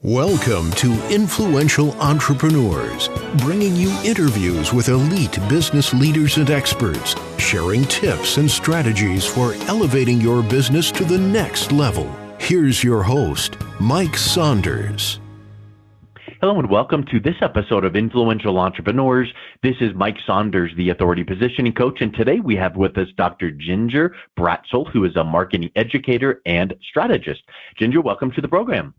Welcome to Influential Entrepreneurs, bringing you interviews with elite business leaders and experts, sharing tips and strategies for elevating your business to the next level. Here's your host, Mike Saunders. Hello and welcome to this episode of Influential Entrepreneurs. This is Mike Saunders, the Authority Positioning Coach, and today we have with us Dr. Ginger Bratzel, who is a marketing educator and strategist. Ginger, welcome to the program.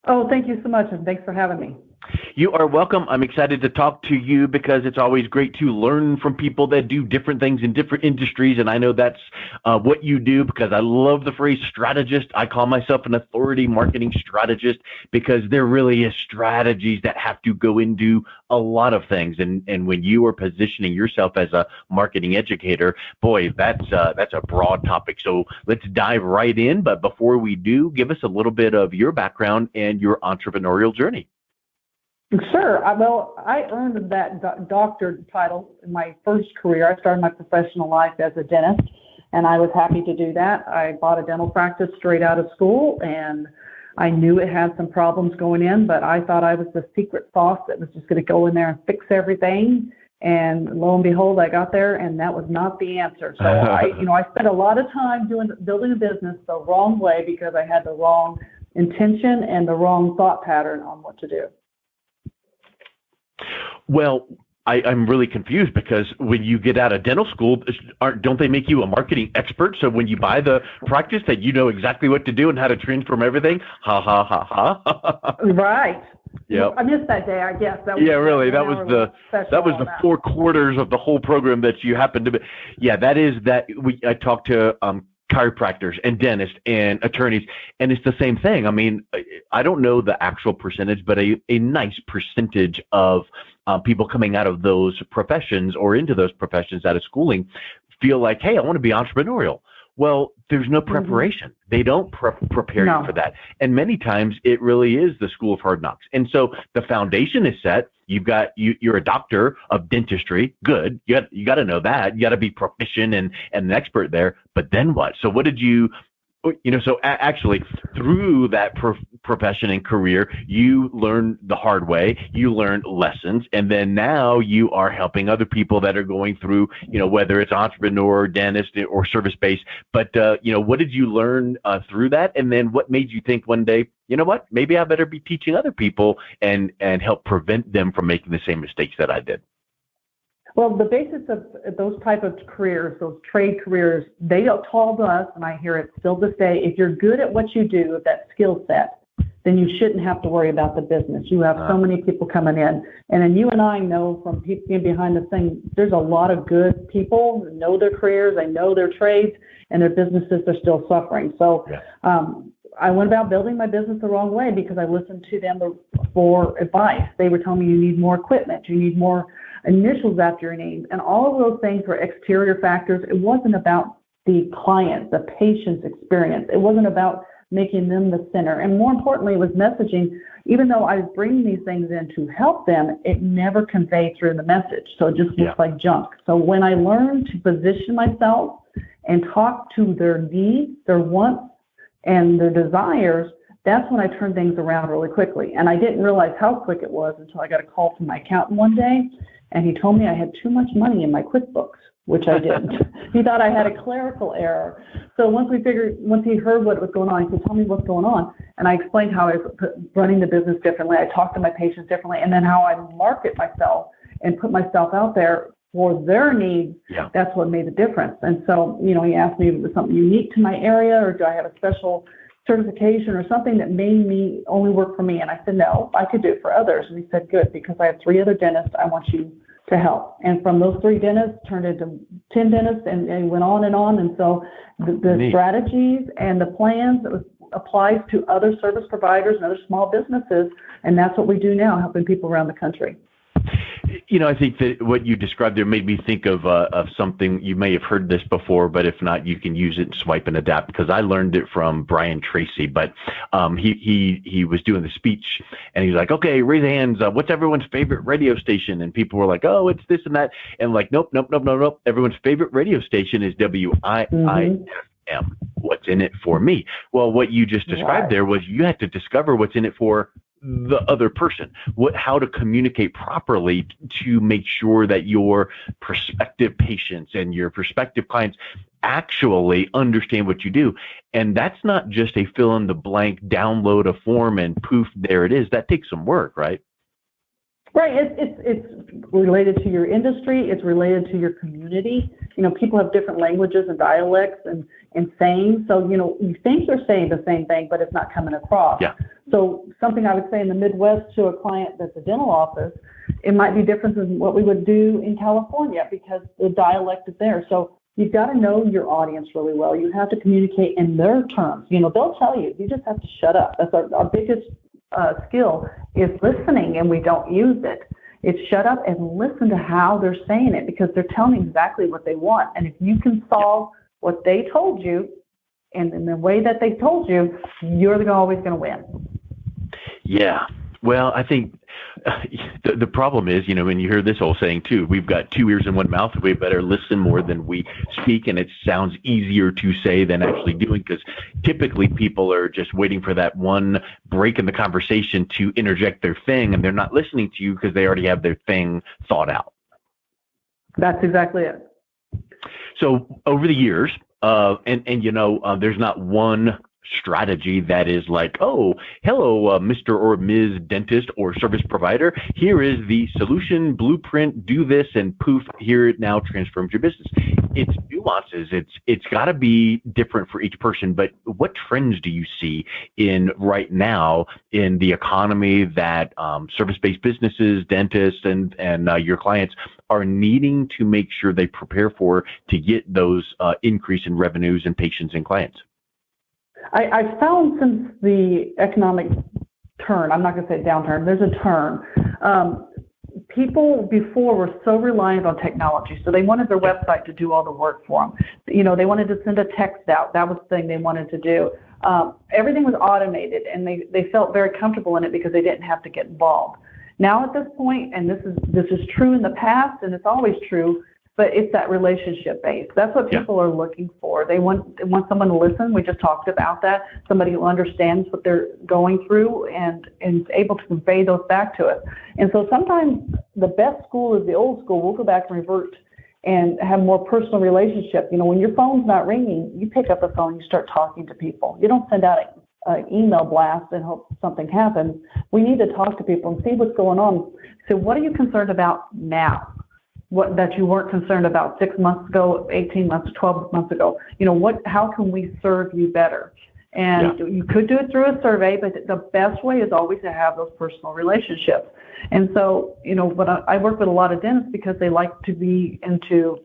Oh, thank you so much, and thanks for having me. You are welcome. I'm excited to talk to you because it's always great to learn from people that do different things in different industries, and I know that's what you do because I love the phrase strategist. I call myself an authority marketing strategist because there really is strategies that have to go into a lot of things, and when you are positioning yourself as a marketing educator, boy, that's a broad topic. So let's dive right in, but before we do, give us a little bit of your background and your entrepreneurial journey. Sure. Well, I earned that doctor title in my first career. I started my professional life as a dentist, and I was happy to do that. I bought a dental practice straight out of school, and I knew it had some problems going in, but I thought I was the secret sauce that was just going to go in there and fix everything. And lo and behold, I got there, and that was not the answer. So I spent a lot of time building a business the wrong way because I had the wrong intention and the wrong thought pattern on what to do. Well, I'm really confused because when you get out of dental school, don't they make you a marketing expert? So when you buy the practice that you know exactly what to do and how to transform everything? Ha, ha, ha, ha. Right. Yeah. I missed that day, I guess. That was the 4 quarters of the whole program that you happened to be. Yeah, I talked to chiropractors and dentists and attorneys, and it's the same thing. I mean, I don't know the actual percentage, but a nice percentage of people coming out of those professions or into those professions out of schooling feel like, hey, I want to be entrepreneurial. Well, there's no preparation. They don't prepare you for that. And many times it really is the school of hard knocks. And so the foundation is set. You're a doctor of dentistry. Good. You got to know that. You got to be proficient and an expert there. But then what? So what did you, actually through that profession and career, you learned the hard way, you learned lessons, and then now you are helping other people that are going through, whether it's entrepreneur, dentist, or service-based. But, what did you learn through that? And then what made you think one day, you know what, maybe I better be teaching other people and help prevent them from making the same mistakes that I did? Well, the basis of those type of careers, those trade careers, they told us, and I hear it still this day, if you're good at what you do, with that skill set, then you shouldn't have to worry about the business. You have so many people coming in. And then you and I know from people behind the thing, there's a lot of good people who know their careers, they know their trades, and their businesses are still suffering. So I went about building my business the wrong way because I listened to them for advice. They were telling me you need more equipment, you need more initials after your name, and all of those things were exterior factors. It wasn't about the client, the patient's experience. It wasn't about making them the center. And more importantly, it was messaging. Even though I was bringing these things in to help them, it never conveyed through the message. So it just looks like junk. So when I learned to position myself and talk to their needs, their wants, and their desires, that's when I turned things around really quickly. And I didn't realize how quick it was until I got a call from my accountant one day, and he told me I had too much money in my QuickBooks, which I didn't. He thought I had a clerical error. So once he heard what was going on, he said, tell me what's going on. And I explained how I was running the business differently. I talked to my patients differently, and then how I market myself and put myself out there for their needs. That's what made the difference. And so, he asked me if it was something unique to my area, or do I have a special certification or something that made me only work for me. And I said, no, I could do it for others. And he said, good, because I have 3 other dentists I want you to help. And from those 3 dentists turned into 10 dentists, and went on and on. And so the strategies and the plans that applies to other service providers and other small businesses. And that's what we do now, helping people around the country. I think that what you described there made me think of something. You may have heard this before, but if not, you can use it and swipe and adapt, because I learned it from Brian Tracy. But he was doing the speech, and he's like, okay, raise your hands. What's everyone's favorite radio station? And people were like, oh, it's this and that. And like, nope. Everyone's favorite radio station is WIIF am. What's in it for me? Well, what you just described there was you had to discover what's in it for the other person, how to communicate properly to make sure that your prospective patients and your prospective clients actually understand what you do. And that's not just a fill in the blank, download a form and poof, there it is. That takes some work, right? Right. It's related to your industry. It's related to your community. People have different languages and dialects and sayings. So, you think you're saying the same thing, but it's not coming across. Yeah. So something I would say in the Midwest to a client that's a dental office, it might be different than what we would do in California because the dialect is there. So you've got to know your audience really well. You have to communicate in their terms. They'll tell you. You just have to shut up. That's our biggest skill is listening, and we don't use it. It's shut up and listen to how they're saying it because they're telling exactly what they want. And if you can solve what they told you and in the way that they told you, you're always going to win. Yeah. Well, I think the problem is, when you hear this whole saying too, we've got two ears and one mouth. We better listen more than we speak. And it sounds easier to say than actually doing because typically people are just waiting for that one break in the conversation to interject their thing. And they're not listening to you because they already have their thing thought out. That's exactly it. So over the years, there's not one strategy that is like, oh, hello, Mr. or Ms. Dentist or service provider. Here is the solution blueprint. Do this and poof, here it now transforms your business. It's nuances. It's got to be different for each person. But what trends do you see in right now in the economy that service-based businesses, dentists, and your clients are needing to make sure they prepare for to get those increase in revenues and patients and clients? I found since the economic turn, I'm not going to say downturn, there's a turn. People before were so reliant on technology, so they wanted their website to do all the work for them. They wanted to send a text out. That was the thing they wanted to do. Everything was automated, and they felt very comfortable in it because they didn't have to get involved. Now at this point, and this is true in the past, and it's always true, but it's that relationship base. That's what people are looking for. They want someone to listen. We just talked about that. Somebody who understands what they're going through and is able to convey those back to us. And so sometimes the best school is the old school. We'll go back and revert and have more personal relationship. When your phone's not ringing, you pick up the phone and you start talking to people. You don't send out an email blast and hope something happens. We need to talk to people and see what's going on. So what are you concerned about now? What that you weren't concerned about 6 months ago, 18 months, 12 months ago. How can we serve you better? And you could do it through a survey, but the best way is always to have those personal relationships. And so, I work with a lot of dentists because they like to be into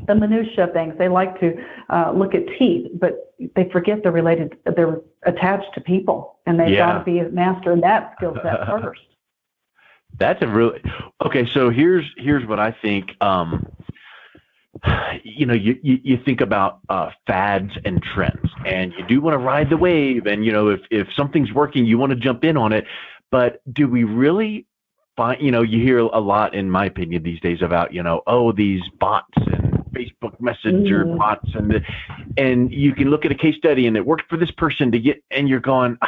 the minutia things. They like to look at teeth, but they forget they're attached to people, and they've got to be a master in that skill set first. That's a really okay. So here's what I think. You think about fads and trends, and you do want to ride the wave. And if something's working, you want to jump in on it. But do we really find? You hear a lot, in my opinion, these days about these bots and Facebook Messenger bots, and you can look at a case study and it worked for this person and you're going,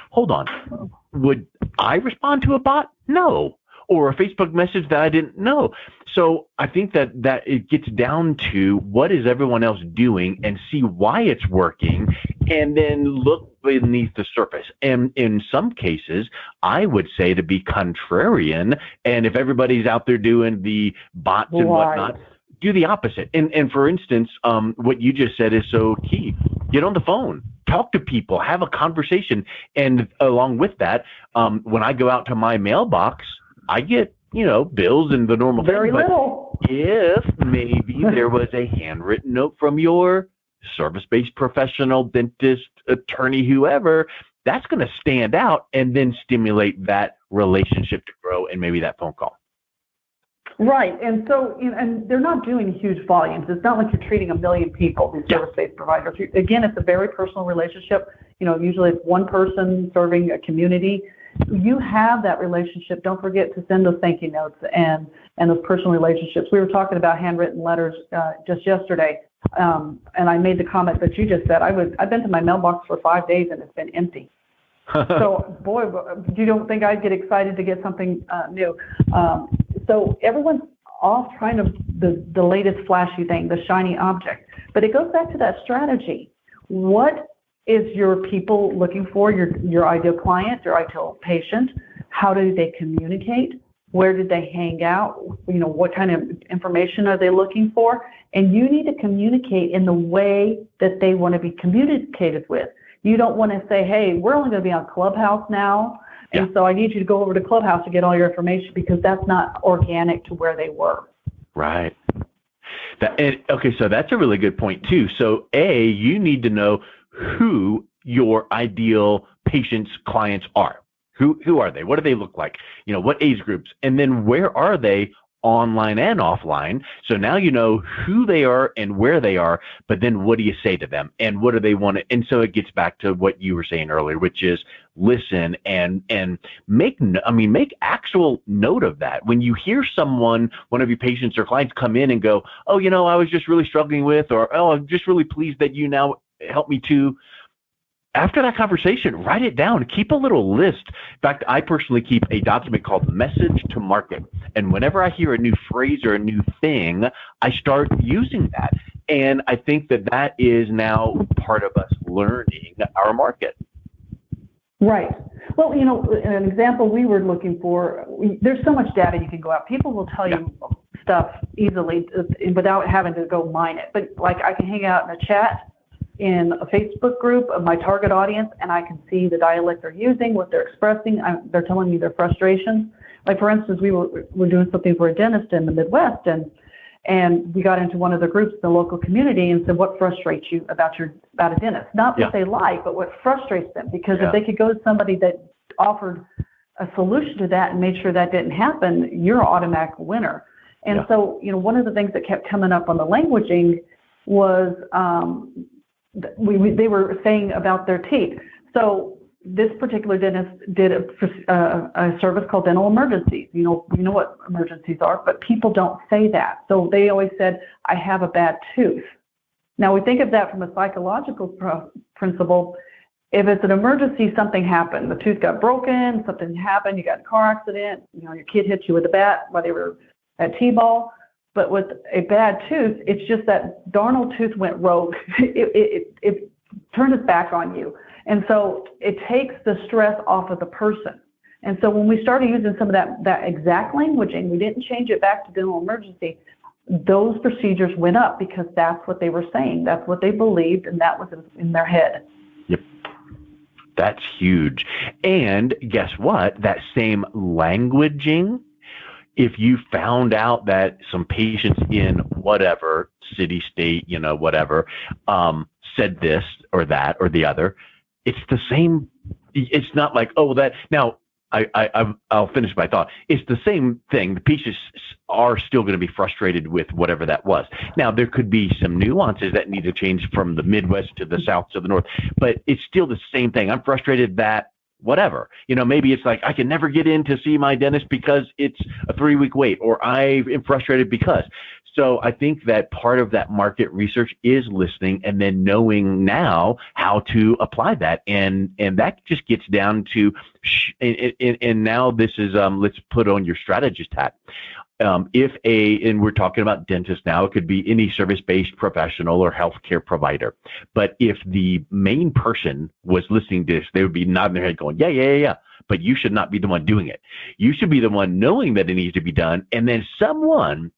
hold on. Would I respond to a bot? No. Or a Facebook message that I didn't know. So I think that it gets down to what is everyone else doing and see why it's working and then look beneath the surface. And in some cases, I would say to be contrarian. And if everybody's out there doing the bots and whatnot, do the opposite. And for instance, what you just said is so key. Get on the phone, talk to people, have a conversation. And along with that, when I go out to my mailbox, I get, bills and the normal very thing. Little. If maybe there was a handwritten note from your service-based professional, dentist, attorney, whoever, that's going to stand out and then stimulate that relationship to grow and maybe that phone call. Right. And so, and they're not doing huge volumes. It's not like you're treating 1 million people, these service-based providers. Again, it's a very personal relationship. Usually it's one person serving a community. You have that relationship. Don't forget to send those thank you notes and those personal relationships. We were talking about handwritten letters just yesterday. And I made the comment that you just said. I've been to my mailbox for 5 days and it's been empty. So, boy, you don't think I'd get excited to get something new. So everyone's off trying to the latest flashy thing, the shiny object. But it goes back to that strategy. What is your people looking for, your ideal client, your ideal patient? How do they communicate? Where did they hang out? What kind of information are they looking for? And you need to communicate in the way that they want to be communicated with. You don't want to say, hey, we're only going to be on Clubhouse now, and so I need you to go over to Clubhouse to get all your information, because that's not organic to where they were. Right. Okay, so that's a really good point, too. So, A, you need to know who your ideal patients, clients are. Who are they? What do they look like? What age groups? And then where are they online and offline? So now you know who they are and where they are, but then what do you say to them? And what do they want to? And so it gets back to what you were saying earlier, which is listen and make actual note of that. When you hear one of your patients or clients come in and go, oh, I was just really struggling with, or, oh, I'm just really pleased that you now help me too. After that conversation, write it down. Keep a little list. In fact, I personally keep a document called Message to Market. And whenever I hear a new phrase or a new thing, I start using that. And I think that is now part of us learning our market. Right. Well, an example we were looking for, there's so much data you can go out. People will tell you stuff easily without having to go mine it. But like I can hang out in a chat in a Facebook group of my target audience, and I can see the dialect they're using, what they're expressing. They're telling me their frustrations. Like, for instance, we were doing something for a dentist in the Midwest, and we got into one of the groups in the local community and said, what frustrates you about a dentist? Not what they like, but what frustrates them. Because if they could go to somebody that offered a solution to that and made sure that didn't happen, you're an automatic winner. And so, one of the things that kept coming up on the languaging was they were saying about their teeth. So this particular dentist did a service called dental emergencies. You know what emergencies are, but people don't say that. So they always said, I have a bad tooth. Now we think of that from a psychological principle. If it's an emergency, something happened. The tooth got broken, something happened, you got in a car accident, your kid hit you with a bat while they were at T-ball. But with a bad tooth, it's just that darnel tooth went rogue. It turned its back on you. And so it takes the stress off of the person. And so when we started using some of that exact languaging, we didn't change it back to dental emergency, those procedures went up because that's what they were saying. That's what they believed, and that was in their head. Yep. That's huge. And guess what? That same languaging, if you found out that some patients in whatever city, state, whatever, said this or that or the other, it's the same. It's not like, oh, that now I'll finish my thought. It's the same thing. The patients are still going to be frustrated with whatever that was. Now, there could be some nuances that need to change from the Midwest to the South to the North, but it's still the same thing. I'm frustrated that whatever, maybe it's like I can never get in to see my dentist because it's a 3-week wait, or I am frustrated because. So I think that part of that market research is listening and then knowing now how to apply that. And that just gets down to, and now this is, let's put on your strategist hat. And we're talking about dentists now, it could be any service-based professional or healthcare provider. But if the main person was listening to this, they would be nodding their head going, yeah. But you should not be the one doing it. You should be the one knowing that it needs to be done. And then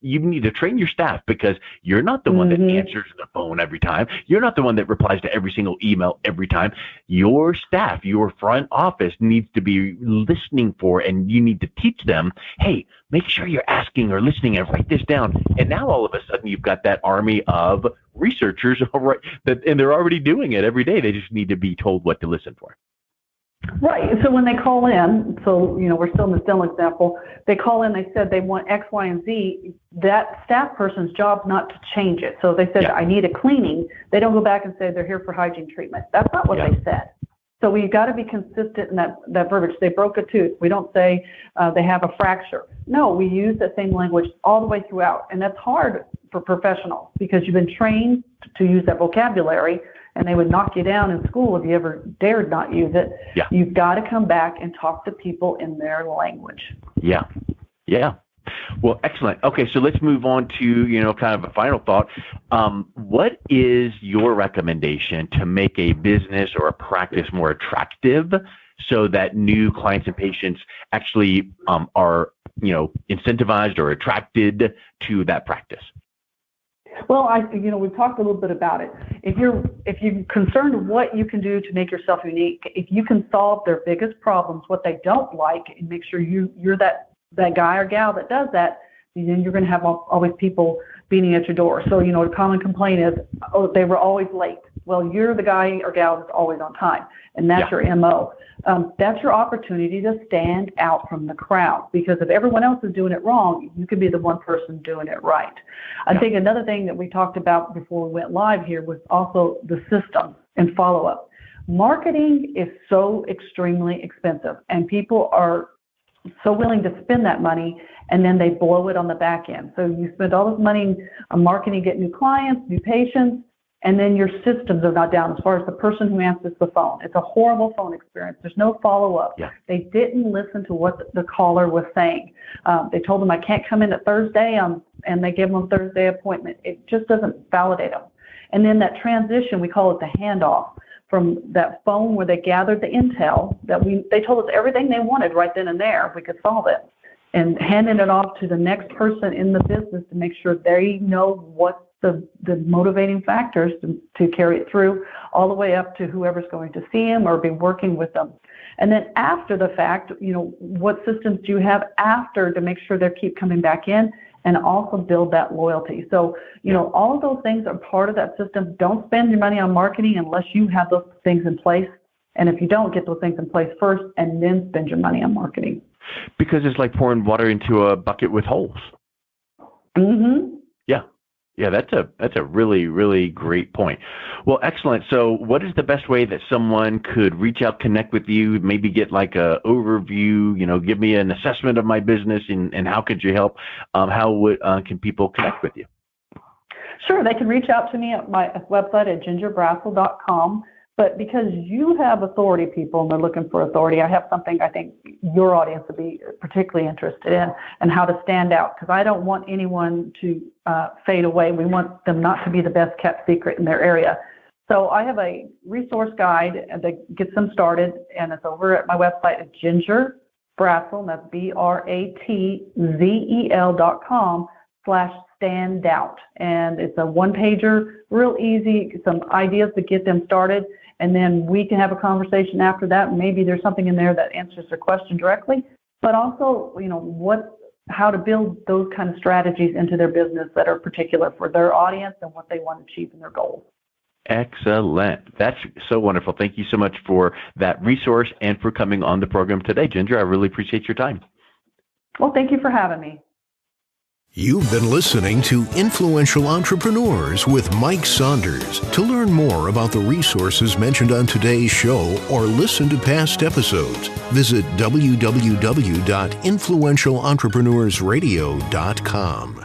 you need to train your staff, because you're not the one that answers the phone every time. You're not the one that replies to every single email every time. Your staff, your front office needs to be listening for, and you need to teach them, hey, make sure you're asking or listening and write this down. And now all of a sudden you've got that army of researchers, and they're already doing it every day. They just need to be told what to listen for. Right. So when they call in, we're still in the dental example, they call in, they said they want X, Y, and Z. That staff person's job not to change it. So they said, I need a cleaning. They don't go back and say they're here for hygiene treatment. That's not what they said. So we've got to be consistent in that verbiage. They broke a tooth. We don't say they have a fracture. No, we use that same language all the way throughout. And that's hard for professionals because you've been trained to use that vocabulary, and they would knock you down in school if you ever dared not use it. Yeah. You've got to come back and talk to people in their language. Yeah. Well, excellent. Okay, so let's move on to, kind of a final thought. What is your recommendation to make a business or a practice more attractive so that new clients and patients actually are, incentivized or attracted to that practice? Well, we've talked a little bit about it. If you're concerned what you can do to make yourself unique, if you can solve their biggest problems, what they don't like, and make sure you're that guy or gal that does that, then you're going to have always people beating at your door. So, a common complaint is, oh, they were always late. Well, you're the guy or gal that's always on time, and that's your MO. That's your opportunity to stand out from the crowd, because if everyone else is doing it wrong, you could be the one person doing it right. I think another thing that we talked about before we went live here was also the system and follow-up. Marketing is so extremely expensive, and people are so willing to spend that money, and then they blow it on the back end. So you spend all this money on marketing, get new clients, new patients, and then your systems are not down as far as the person who answers the phone. It's a horrible phone experience. There's no follow-up. Yeah. They didn't listen to what the caller was saying. They told them, I can't come in at Thursday, and they gave them a Thursday appointment. It just doesn't validate them. And then that transition, we call it the handoff, from that phone where they gathered the intel they told us everything they wanted right then and there if we could solve it, and handing it off to the next person in the business to make sure they know what the motivating factors to carry it through, all the way up to whoever's going to see them or be working with them. And then after the fact, what systems do you have after to make sure they keep coming back in, and also build that loyalty. So, all of those things are part of that system. Don't spend your money on marketing unless you have those things in place. And if you don't, get those things in place first and then spend your money on marketing. Because it's like pouring water into a bucket with holes. Mm-hmm. Yeah, that's a really, really great point. Well, excellent. So what is the best way that someone could reach out, connect with you, maybe get like a overview, give me an assessment of my business, and how could you help? How can people connect with you? Sure. They can reach out to me at my website at gingerbratzel.com. But because you have authority, people, and they're looking for authority, I have something I think your audience would be particularly interested in, and how to stand out, because I don't want anyone to fade away. We want them not to be the best kept secret in their area. So I have a resource guide that gets them started, and it's over at my website at gingerbratzel, and that's BRATZEL.com/standout. And it's a one-pager, real easy, some ideas to get them started. And then we can have a conversation after that. Maybe there's something in there that answers their question directly, but also, how to build those kind of strategies into their business that are particular for their audience and what they want to achieve in their goals. Excellent. That's so wonderful. Thank you so much for that resource and for coming on the program today, Ginger. I really appreciate your time. Well, thank you for having me. You've been listening to Influential Entrepreneurs with Mike Saunders. To learn more about the resources mentioned on today's show or listen to past episodes, visit www.influentialentrepreneursradio.com.